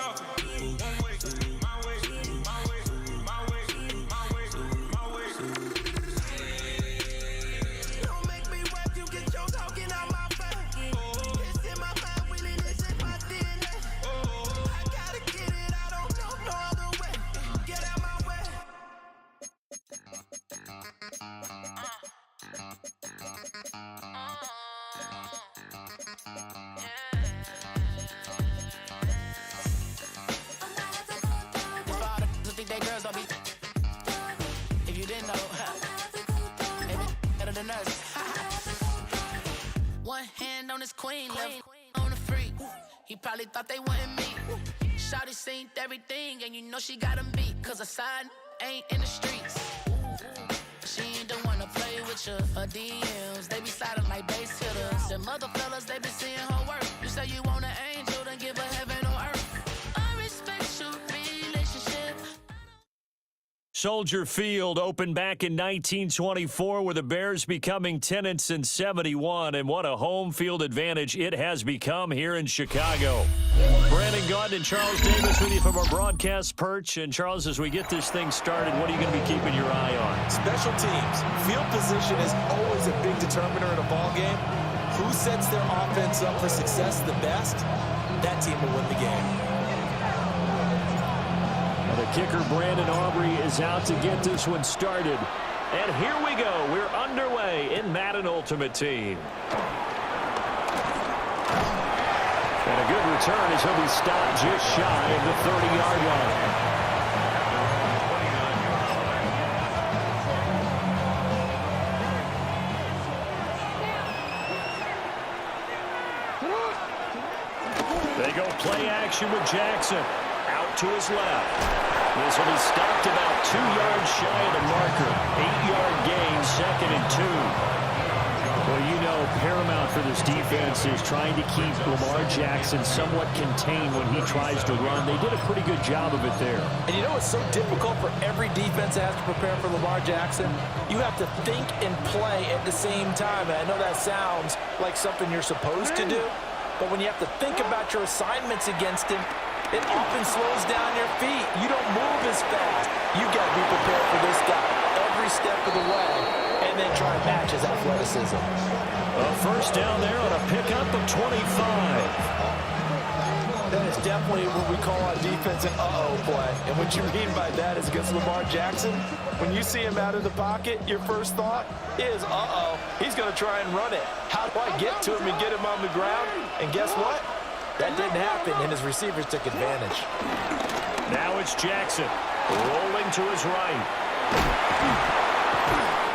Talk to me. One way, my way, my way, my way, my way, my way. Don't make me wet, you get your talking out my face. It's in my mind, really, this in my DNA. I gotta get it, I don't know no other way. Get out my way. If you didn't know, maybe better than us. One hand on his queen, left on the freak. He probably thought they wanted me. Shawty seen everything, and you know she got him beat. Cause her side ain't in the streets. She ain't the one to play with you. Her DMs, they be sliding like base hitters. Them other fellas, they be seeing her work. You say you want an angel, then give her heaven on earth. I respect your relationship. Soldier Field opened back in 1924 with the Bears becoming tenants in 71, and what a home field advantage it has become here in Chicago. Brandon Gaudin and Charles Davis with you from our broadcast perch. And Charles, as we get this thing started, what are you going to be keeping your eye on? Special teams. Field position is always a big determiner in a ball game. Who sets their offense up for success the best, that team will win the game. The kicker, Brandon Aubrey, is out to get this one started. And here we go. We're underway in Madden Ultimate Team. And a good return as he'll be stopped just shy of the 30-yard line. They go play action with Jackson. Out to his left. This will be stopped about 2 yards shy of the marker. 8-yard gain, 2nd and 2. Well, you know, paramount for this defense is trying to keep Lamar Jackson somewhat contained when he tries to run. They did a pretty good job of it there. And you know it's so difficult for every defense that has to prepare for Lamar Jackson? You have to think and play at the same time. And I know that sounds like something you're supposed to do, but when you have to think about your assignments against him, it often slows down your feet. You don't move as fast. You got to be prepared for this guy every step of the way and then try to match his athleticism. A first down there on a pickup of 25. That is definitely what we call on defense an uh-oh play. And what you mean by that is against Lamar Jackson, when you see him out of the pocket, your first thought is, uh-oh, he's going to try and run it. How do I get to him and get him on the ground? And guess what? That didn't happen, and his receivers took advantage. Now it's Jackson rolling to his right.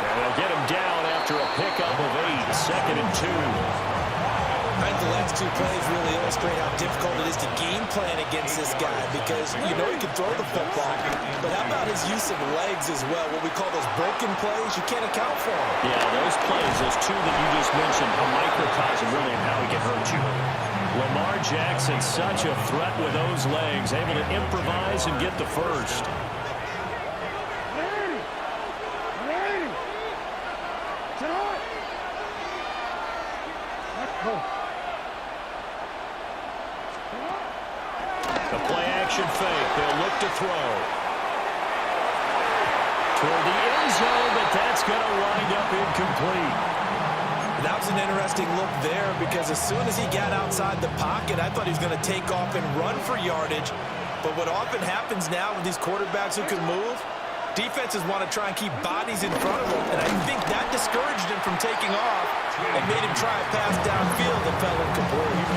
And they'll get him down after a pickup of 8, 2nd and 2. I think the last two plays really illustrate how difficult it is to game plan against this guy because you know he can throw the football, but how about his use of legs as well? What we call those broken plays, you can't account for them. Yeah, those plays, those two that you just mentioned, a microcosm really of how he can hurt you. Lamar Jackson, such a threat with those legs, able to improvise and get the first. The play-action fake. They'll look to throw. Toward the end zone, but that's going to wind up incomplete. That was an interesting look there because as soon as he got outside the pocket, I thought he was going to take off and run for yardage. But what often happens now with these quarterbacks who can move, defenses want to try and keep bodies in front of them. And I think that discouraged him from taking off and made him try a pass downfield that fell incomplete.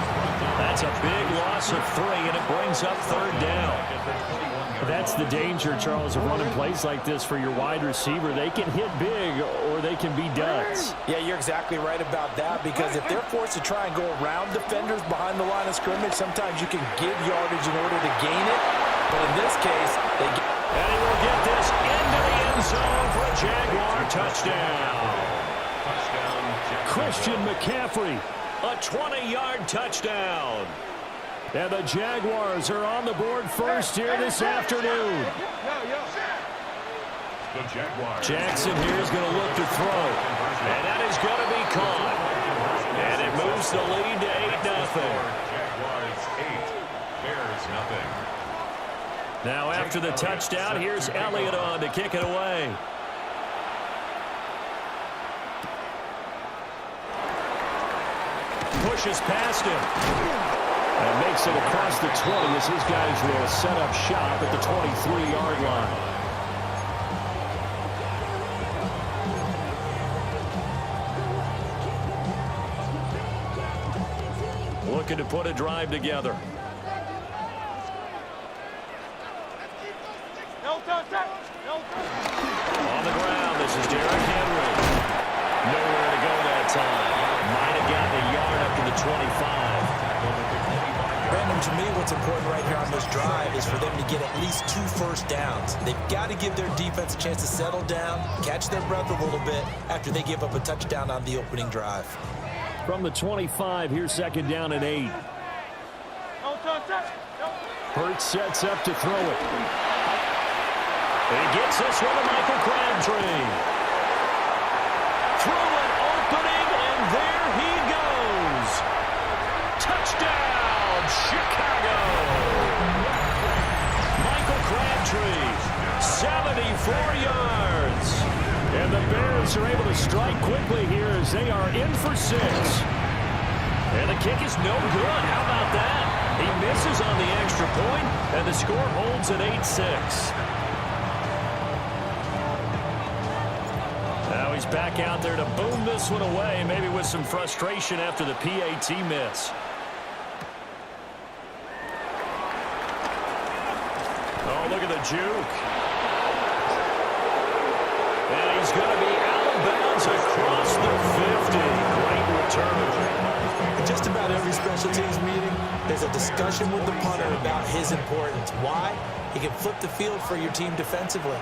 That's a big loss of 3, and it brings up 3rd down. That's the danger, Charles, of running plays like this for your wide receiver. They can hit big or they can be duds. Yeah, you're exactly right about that because if they're forced to try and go around defenders behind the line of scrimmage, sometimes you can give yardage in order to gain it. But in this case, they get... And he will get this into the end zone for a Jaguar touchdown. Christian McCaffrey, a 20-yard touchdown. And the Jaguars are on the board first here this afternoon. Jackson here is going to look to throw. And that is going to be caught. And it moves the lead to 8-0. Bears nothing. Now after the touchdown, here's Elliott on to kick it away. Pushes past him. And makes it across the 20 as his guys will set up shop at the 23-yard line. Looking to put a drive together. On the ground, this is Derrick Henry. Nowhere to go that time. Might have gotten a yard up to the 25. Brandon, to me, what's important right here on this drive is for them to get at least 2 first downs. They've got to give their defense a chance to settle down, catch their breath a little bit after they give up a touchdown on the opening drive. From the 25, here's second down and 8. Hurts sets up to throw it. He gets this one to Michael Crabtree. Throw an opening, and there he goes. Touchdown, Chicago. Michael Crabtree, 74 yards. And the Bears are able to strike quickly here as they are in for 6. And the kick is no good. How about that? He misses on the extra point, and the score holds at 8-6. Now he's back out there to boom this one away, maybe with some frustration after the PAT miss. Oh, look at the juke. And he's going to be out of bounds across the 50. Great return. In just about every special teams meeting, there's a discussion with the punter about his importance. Why? He can flip the field for your team defensively,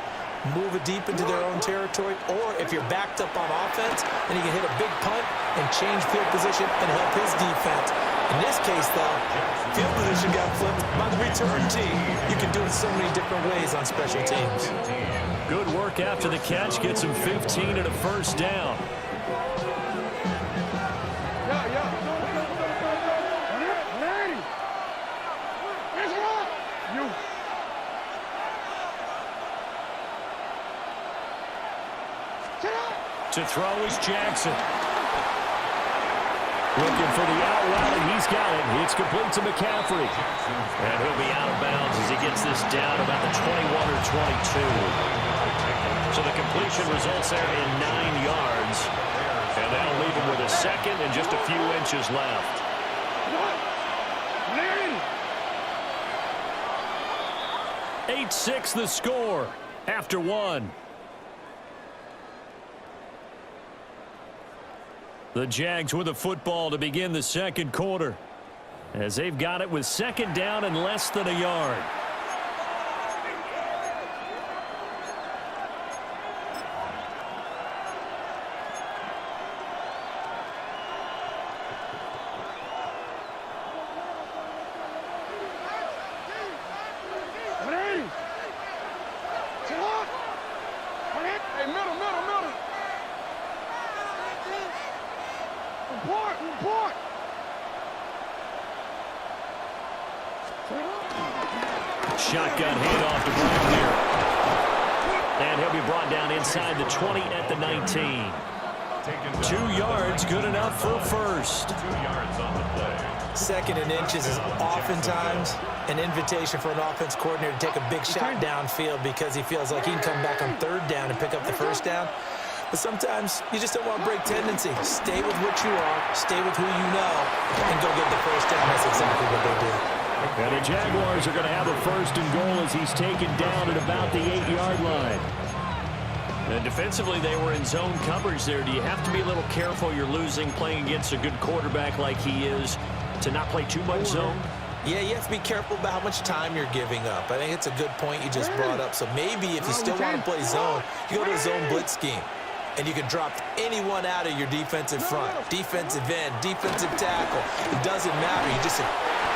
move it deep into their own territory, or if you're backed up on offense, then he can hit a big punt and change field position and help his defense. In this case, though, field position got flipped by the return team. You can do it so many different ways on special teams. Good work after the catch. Gets him 15 and a first down. To throw is Jackson. Looking for the out route, and he's got it. It's complete to McCaffrey. And he'll be out of bounds as he gets this down about the 21 or 22. So the completion results there in 9 yards. And that'll leave him with a second and just a few inches left. 8-6 the score after 1. The Jags with the football to begin the second quarter, as they've got it with second down and less than a yard. Shotgun handoff to Brown here. And he'll be brought down inside the 20 at the 19. 2 yards, good enough for a first. 2 yards on the play. Second and inches is oftentimes an invitation for an offense coordinator to take a big shot downfield because he feels like he can come back on third down and pick up the first down. But sometimes you just don't want to break tendency. Stay with what you are, stay with who you know, and go get the first down. That's exactly what they do. And the Jaguars are going to have a first and goal as he's taken down at about the 8-yard line. And defensively, they were in zone coverage there. Do you have to be a little careful? You're losing playing against a good quarterback like he is to not play too much zone? Yeah, you have to be careful about how much time you're giving up. I think it's a good point you just brought up. So maybe if you still want to play zone, you go to a zone blitz scheme. And you can drop anyone out of your defensive front. Defensive end, defensive tackle. It doesn't matter. You just...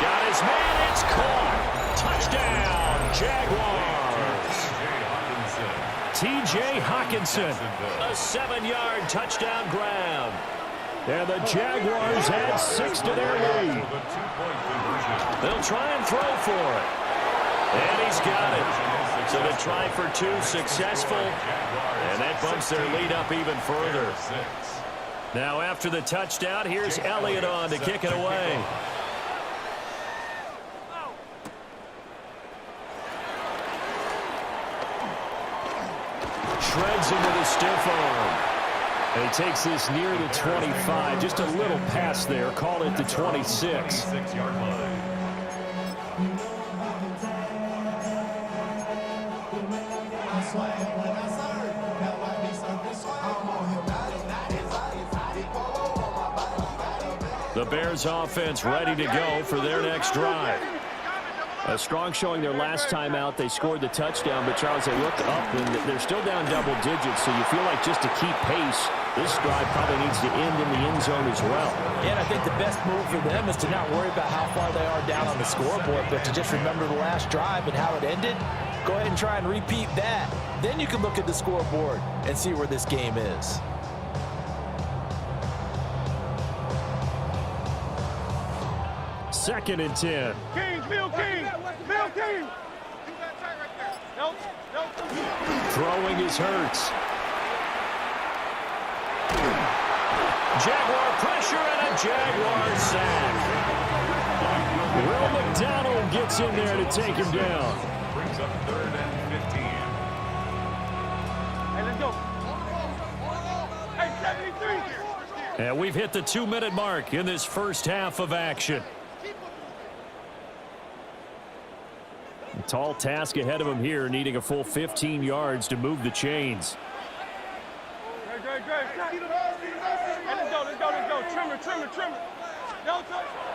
Got his man. It's caught. Touchdown, Jaguars. T.J. Hawkinson. A 7-yard touchdown grab. And the Jaguars add 6 to their lead. They'll try and throw for it. And he's got it. So the try for two successful. And that bumps their lead up even further. Now after the touchdown, here's Elliott on to kick it away. Shreds him with a stiff arm. And he takes this near the 25. Just a little pass there. Call it the 26. The Bears offense ready to go for their next drive. A strong showing their last time out. They scored the touchdown, but Charles, they look up and they're still down double digits, so you feel like just to keep pace, this drive probably needs to end in the end zone as well. And I think the best move for them is to not worry about how far they are down on the scoreboard, but to just remember the last drive and how it ended. Go ahead and try and repeat that. Then you can look at the scoreboard and see where this game is. Second and 10. King, Bill King, Bill King. Throwing is Hurts. Jaguar pressure and a Jaguar sack. Will McDonald gets in there to take him down. Brings up 3rd and 15. Hey, let's go. Hey, 73. And we've hit the 2-minute mark in this first half of action. A tall task ahead of him here, needing a full 15 yards to move the chains. Great. Hey, let's go. Trimmer.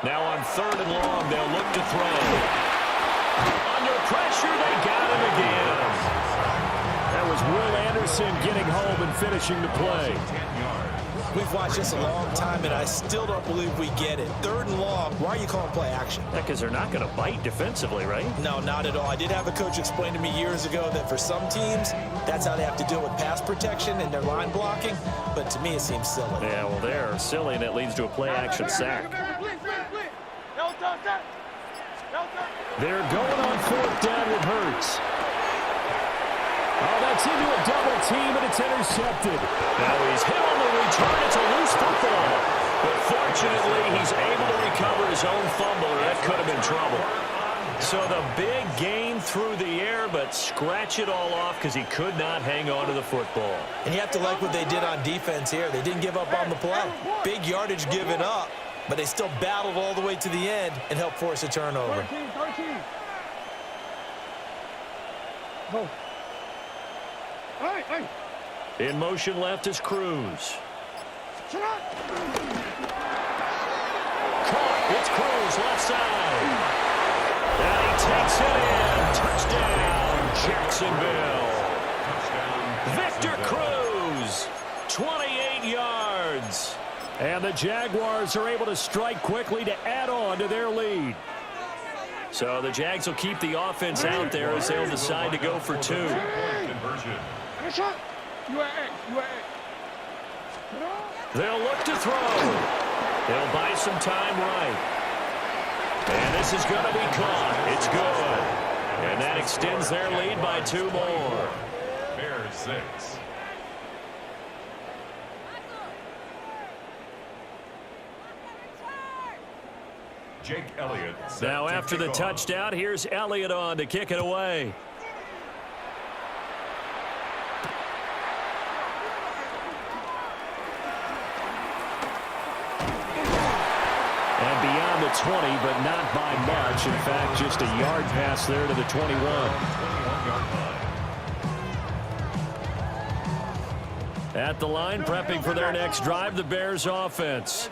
Now on 3rd and long, they'll look to throw. Under pressure, they got him again. That was Will Anderson getting home and finishing the play. We've watched this a long time, and I still don't believe we get it. 3rd and long, why are you calling play action? Because they're not going to bite defensively, right? No, not at all. I did have a coach explain to me years ago that for some teams, that's how they have to deal with pass protection and their line blocking. But to me, it seems silly. Yeah, well, they're silly, and it leads to a play-action sack. They're going on 4th down with Hurts. Oh, that's into a double team, and it's intercepted. Now he's hit on the return. It's a loose football. But fortunately, he's able to recover his own fumble, or that could have been trouble. So the big gain through the air, but scratch it all off because he could not hang on to the football. And you have to like what they did on defense here. They didn't give up on the play. Big yardage given up, but they still battled all the way to the end and helped force a turnover. 13. Go. Hey. In motion left is Cruz. Caught. It's Cruz left side. And he takes it in. Touchdown, Jacksonville. Victor Cruz, 28 yards. And the Jaguars are able to strike quickly to add on to their lead. So the Jags will keep the offense out there as they'll decide to go for 2. They'll look to throw. They'll buy some time right. And this is going to be caught. It's good. And that extends their lead by 2 more. Bears 6. Jake Elliott. Now after the touchdown, here's Elliott on to kick it away. And beyond the 20, but not by much. In fact, just a yard pass there to the 21. At the line, prepping for their next drive, the Bears offense.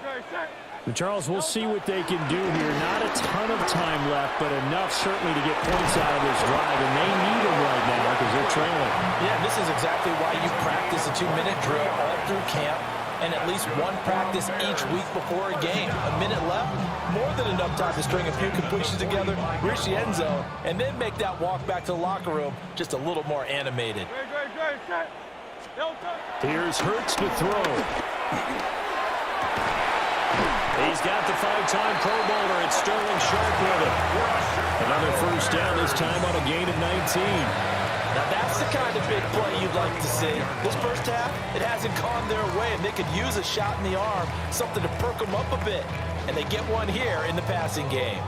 Charles, we'll see what they can do here. Not a ton of time left, but enough certainly to get points out of this drive, and they need them right now because they're trailing. Yeah, this is exactly why you practice a 2-minute drill all through camp and at least one practice each week before a game. A minute left, more than enough time to string a few completions together, reach the end zone, and then make that walk back to the locker room just a little more animated. Here's Hurts to throw. He's got the 5-time Pro Bowler. It's Sterling Sharp with him. Another first down, this time on a gain of 19. Now that's the kind of big play you'd like to see. This first half, it hasn't gone their way, and they could use a shot in the arm, something to perk them up a bit. And they get one here in the passing game.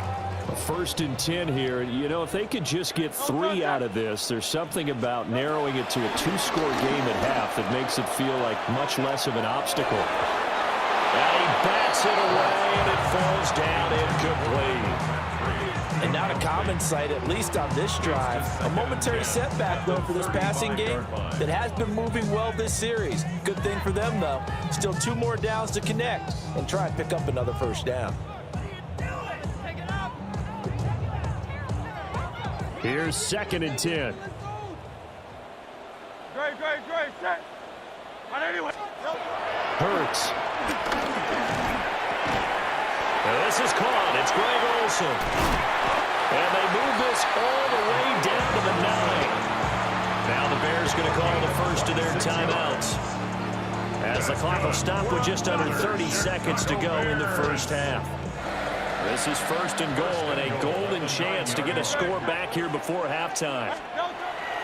A 1st and 10 here. You know, if they could just get 3 out of this, there's something about narrowing it to a 2-score game at half that makes it feel like much less of an obstacle. And he bats it away, and it falls down incomplete. And not a common sight, at least on this drive. A momentary setback, though, for this passing game that has been moving well this series. Good thing for them, though. Still 2 more downs to connect and try and pick up another first down. Here's 2nd and 10. Great, set. On anyway. Hurts. This is caught. It's Greg Olsen. And they move this all the way down to the 9. Now the Bears going to call the first of their timeouts, as the clock will stop with just under 30 seconds to go in the first half. This is 1st and goal, and a golden chance to get a score back here before halftime.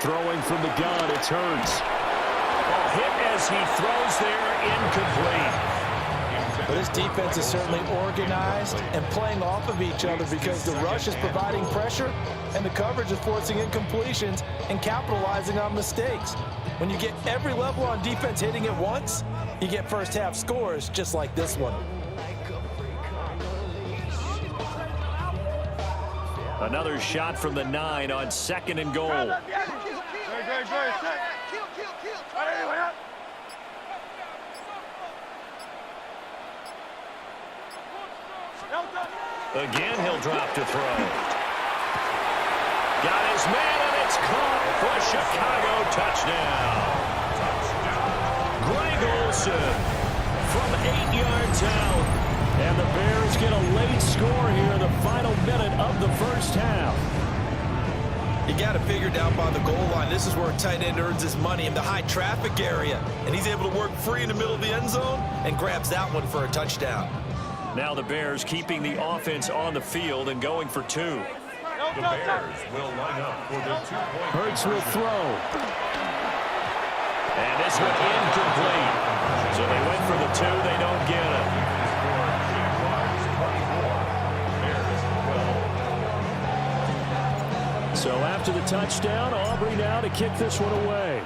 Throwing from the gun, it's Hurts. A hit as he throws there, incomplete. But this defense is certainly organized and playing off of each other because the rush is providing pressure and the coverage is forcing incompletions and capitalizing on mistakes. When you get every level on defense hitting at once, you get first half scores just like this one. Another shot from the 9 on 2nd and goal. Great, set. On anyway. Again, he'll drop to throw. Got his man, and it's caught for a Chicago touchdown. Greg Olsen from 8 yards out. And the Bears get a late score here in the final minute of the first half. You got to figure down by the goal line. This is where a tight end earns his money in the high traffic area. And he's able to work free in the middle of the end zone and grabs that one for a touchdown. Now the Bears keeping the offense on the field and going for 2. The Bears will line up for the 2-point. Hurts will throw. And this one incomplete. So they went for the 2. They don't get it. So after the touchdown, Aubrey now to kick this one away.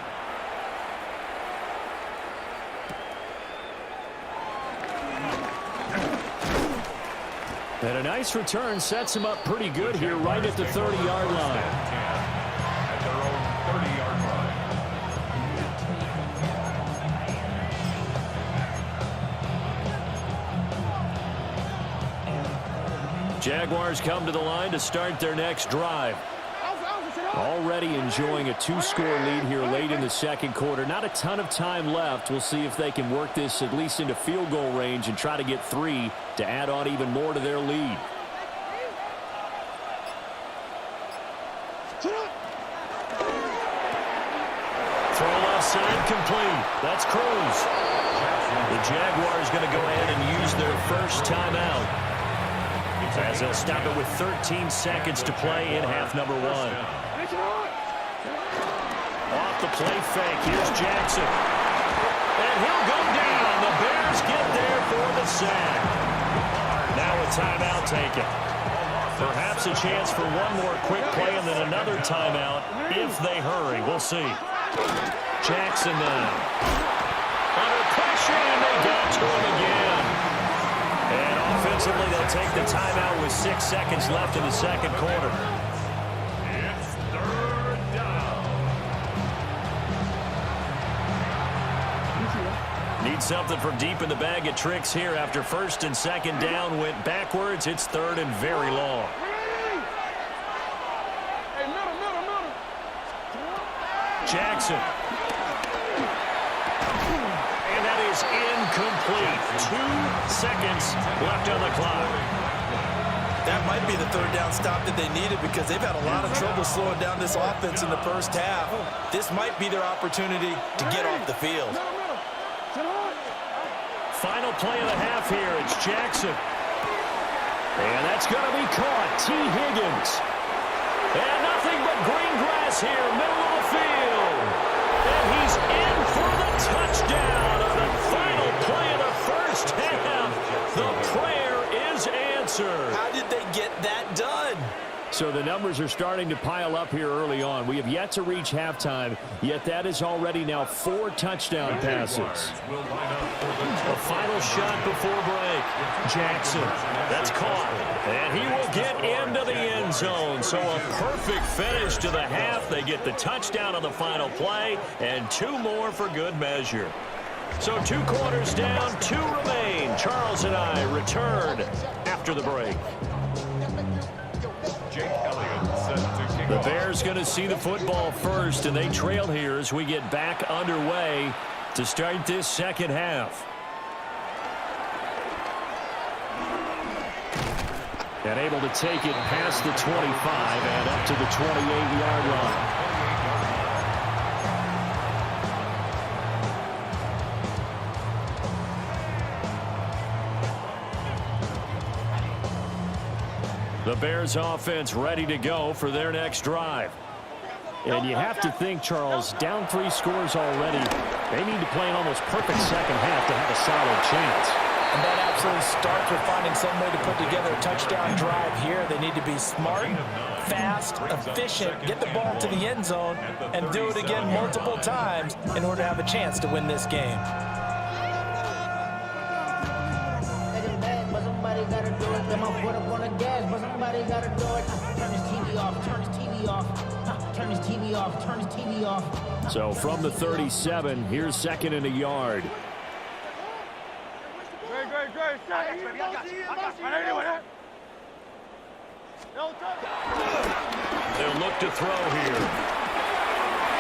And a nice return sets him up pretty good here right at the 30-yard line. At their own 30-yard line. Jaguars come to the line to start their next drive. Already enjoying a 2-score lead here late in the second quarter. Not a ton of time left. We'll see if they can work this at least into field goal range and try to get 3 to add on even more to their lead. Throw left side complete. That's Cruz. The Jaguars going to go ahead and use their first timeout, as they'll stop it with 13 seconds to play in half number 1. Off the play fake, here's Jackson. And he'll go down. The Bears get there for the sack. Now a timeout taken. Perhaps a chance for one more quick play and then another timeout if they hurry. We'll see. Jackson now. Under pressure, and they got to him again. And offensively, they'll take the timeout with 6 seconds left in the second quarter. It's 3rd down. Need something from deep in the bag of tricks here after 1st and 2nd down went backwards. It's 3rd and very long. Jackson. And that is incomplete. 2 seconds left on the clock. That might be the 3rd down stop that they needed because they've had a lot of trouble slowing down this offense in the first half. This might be their opportunity to get off the field. Final play of the half here. It's Jackson. And that's going to be caught. T. Higgins. And nothing but green grass here, middle of the field. And he's in for the touchdown on the final play of the first half. The prayer is answered. How did they get that done? So the numbers are starting to pile up here early on. We have yet to reach halftime, yet that is already now 4 touchdown passes. A final shot before break. Jackson, that's caught. And he will get into the end zone. So a perfect finish to the half. They get the touchdown on the final play, and 2 more for good measure. So 2 quarters down, 2 remain. Charles and I return after the break. The Bears going to see the football first, and they trail here as we get back underway to start this second half. And able to take it past the 25 and up to the 28-yard line. The Bears offense ready to go for their next drive. And you have to think, Charles, down 3 scores already. They need to play an almost perfect second half to have a solid chance. And that absolutely starts with finding some way to put together a touchdown drive here. They need to be smart, fast, efficient, get the ball to the end zone, and do it again multiple times in order to have a chance to win this game. Somebody gotta do it. Get my foot up on the gas, but somebody gotta do it. Turn this TV off. Turn this TV off. Turn this TV off. Turn this TV off. So from the 37, here's 2nd and a yard. They'll look to throw here.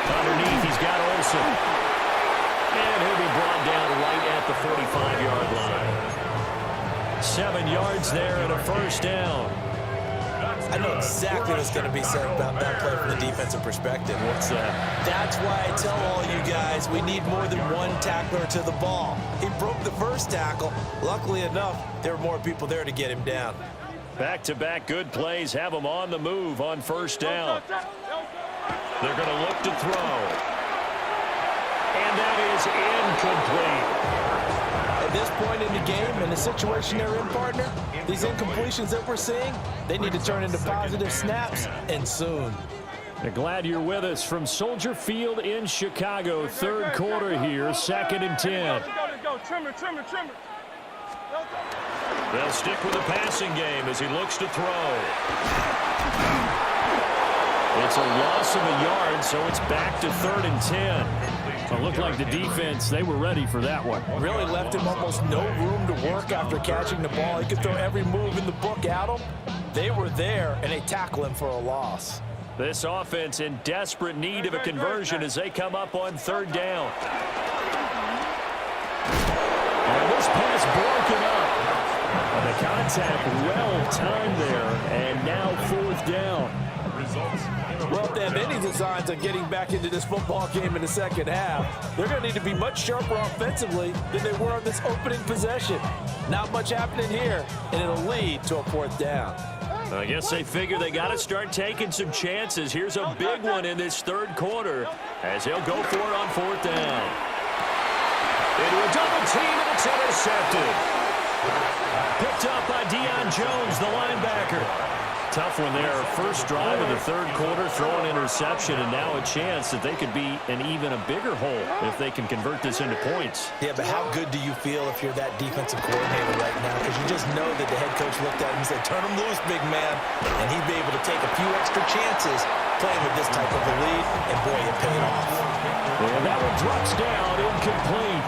Underneath, he's got Olsen. And he'll be brought down right at the 45-yard line. 7 yards there and a first down. I know exactly what's going to be said about that play from the defensive perspective. What's that? That's why I tell all you guys we need more than one tackler to the ball. He broke the first tackle. Luckily enough, there were more people there to get him down. Back-to-back good plays have them on the move on first down. They're going to look to throw. And that is incomplete. At this point in the game, in the situation they're in, partner, these incompletions that we're seeing, they need to turn into positive snaps, and soon. I'm glad you're with us from Soldier Field in Chicago. 3rd quarter here, 2nd and 10. They'll stick with the passing game as he looks to throw. It's a loss of a yard, so it's back to 3rd and 10. It looked like the defense, they were ready for that one. Really left him almost no room to work after catching the ball. He could throw every move in the book at him. They were there, and they tackle him for a loss. This offense in desperate need of a conversion as they come up on 3rd down. And this pass broken up. And the contact well timed there, and now 4th down. Well, if they have any designs on getting back into this football game in the second half, they're going to need to be much sharper offensively than they were on this opening possession. Not much happening here, and it'll lead to a 4th down. I guess they figure they got to start taking some chances. Here's a big one in this 3rd quarter as they'll go for it on 4th down. Into a double team, and it's intercepted. Picked up by Deion Jones, the linebacker. Tough one there. First drive of the 3rd quarter, throw an interception, and now a chance that they could be in even a bigger hole if they can convert this into points. Yeah, but how good do you feel if you're that defensive coordinator right now? Because you just know that the head coach looked at him and said, turn him loose, big man. And he'd be able to take a few extra chances playing with this type of a lead, and boy, it paid off. And that one drops down, incomplete.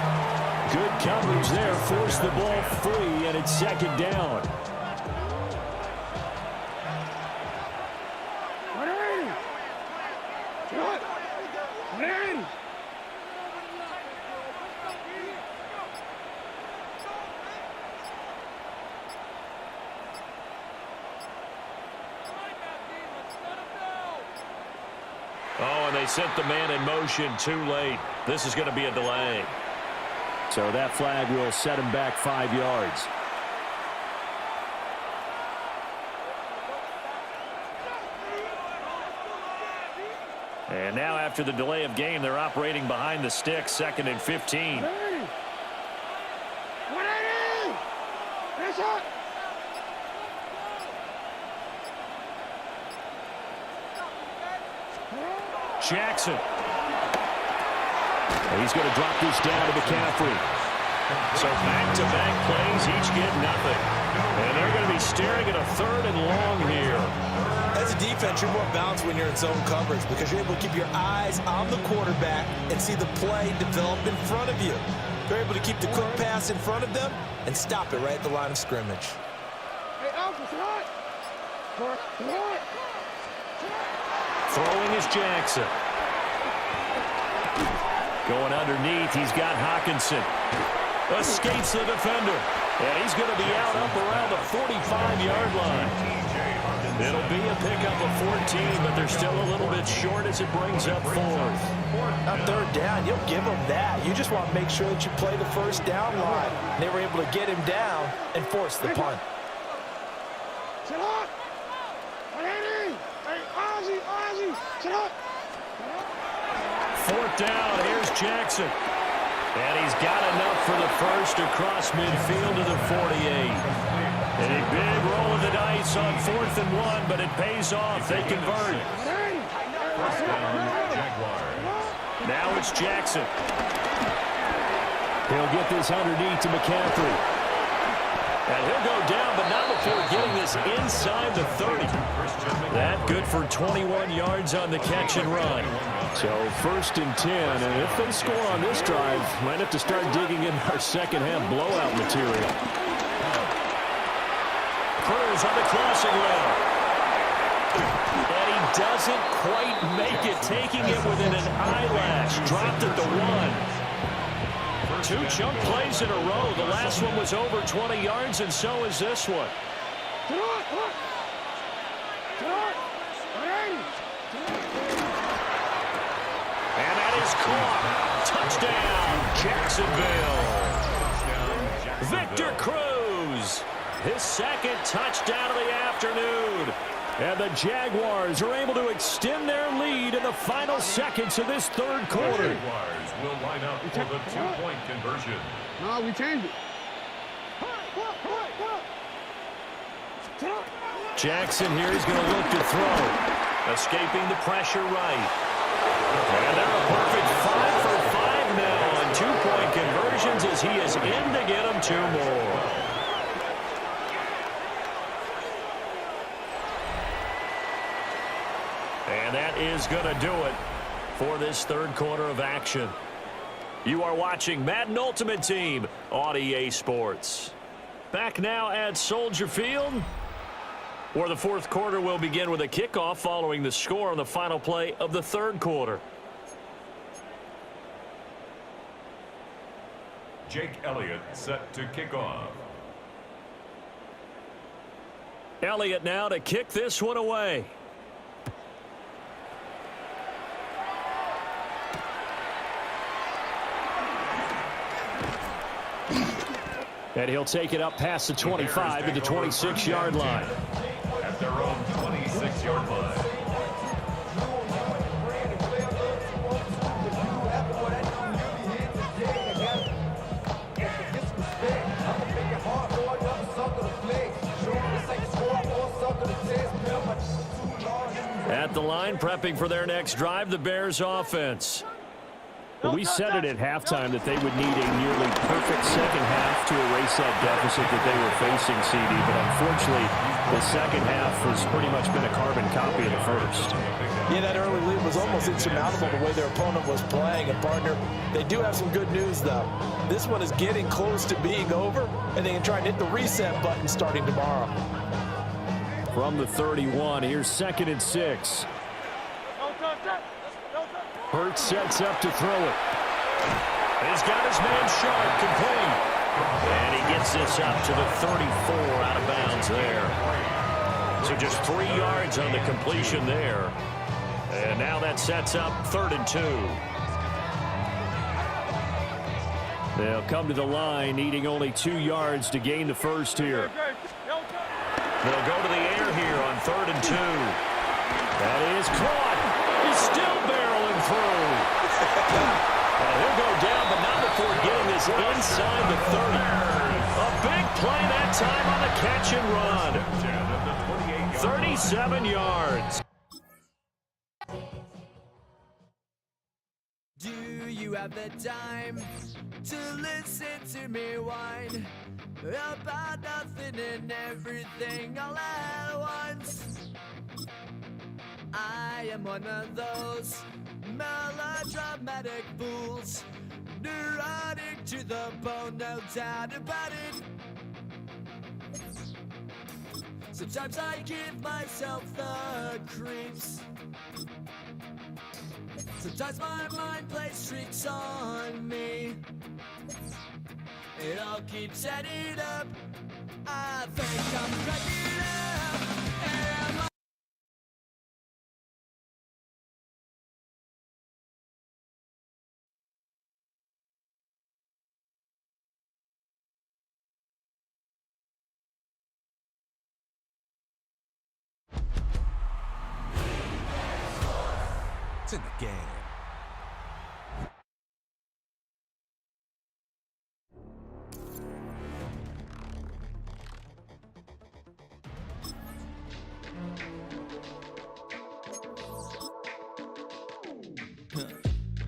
Good coverage there, forced the ball free, and it's 2nd down. Oh, and they sent the man in motion too late. This is going to be a delay. So that flag will set him back 5 yards. And now after the delay of game, they're operating behind the sticks, 2nd and 15. Jackson. And he's going to drop this down to McCaffrey. So back-to-back plays, each get nothing. And they're going to be staring at a 3rd and long here. As a defense, you're more balanced when you're in zone coverage because you're able to keep your eyes on the quarterback and see the play develop in front of you. They're able to keep the quick pass in front of them and stop it right at the line of scrimmage. Throwing is Jackson. Going underneath, he's got Hawkinson. Escapes the defender. And he's going to be out up around the 45-yard line. It'll be a pickup of 14, but they're still a little bit short as it brings up 4th. On 3rd down, you'll give them that. You just want to make sure that you play the first down line. They were able to get him down and force the punt. 4th down, here's Jackson. And he's got enough for the first across midfield to the 48. And a big roll of the dice on 4th and 1, but it pays off. They convert. Now it's Jackson. He'll get this underneath to McCaffrey. And he'll go down, but not before getting this inside the 30. That good for 21 yards on the catch and run. So 1st and 10, and if they score on this drive, might have to start digging in our second half blowout material. Cruz on the crossing route. And he doesn't quite make it, taking it within an eyelash. Dropped at the 1. 2 chunk plays in a row. The last one was over 20 yards, and so is this one. And that is caught. Touchdown, Jacksonville. Victor Cruz, his 2nd touchdown of the afternoon. And the Jaguars are able to extend their lead in the final seconds of this 3rd quarter. The Jaguars will line up for the 2-point conversion. No, we changed it. Jackson here is going to look to throw. Escaping the pressure right. And they're a perfect 5 for 5 now on 2-point conversions as he is in to get them 2 more. And that is going to do it for this 3rd quarter of action. You are watching Madden Ultimate Team on EA Sports. Back now at Soldier Field, where the 4th quarter will begin with a kickoff following the score on the final play of the 3rd quarter. Jake Elliott set to kick off. Elliott now to kick this one away. And he'll take it up past the 25 to the 26-yard line. At their own 26-yard line. At the line, prepping for their next drive, the Bears offense. We said it at halftime that they would need a nearly perfect second half to erase that deficit that they were facing, CD. But unfortunately, the second half has pretty much been a carbon copy of the first. Yeah, that early lead was almost insurmountable the way their opponent was playing. And, partner, they do have some good news, though. This one is getting close to being over, and they can try and hit the reset button starting tomorrow. From the 31, here's 2nd and 6. Hurts sets up to throw it. He's got his man Sharp complete. And he gets this up to the 34 out of bounds there. So just 3 yards on the completion there. And now that sets up 3rd and 2. They'll come to the line, needing only 2 yards to gain the first here. They'll go to the air here on 3rd and 2. That is caught. He's still barreling through. He'll go down, but not before getting this inside the 30. A big play that time on the catch and run. 37 yards. Do you have the time to listen to me whine about nothing and everything all at once? I am one of those melodramatic fools, neurotic to the bone, no doubt about it. Sometimes I give myself the creeps. Sometimes my mind plays tricks on me. It all keeps adding up. I think I'm cracking up. Am I? It's in the game.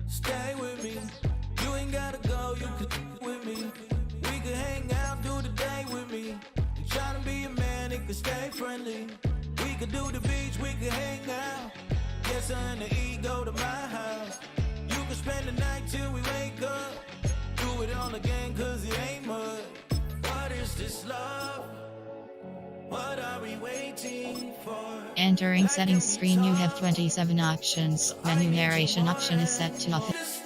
Stay with me. You ain't gotta go, you can with me. We can hang out, do the day with me. You tryna be a man, it can stay friendly. We could do the beach, we can hang out. Get something to eat, go to my house. You can spend the night till we wake up. Do it all again, cause it ain't much. What is this love? What are we waiting for? Entering settings screen, you have 27 options. Menu narration option is set to off.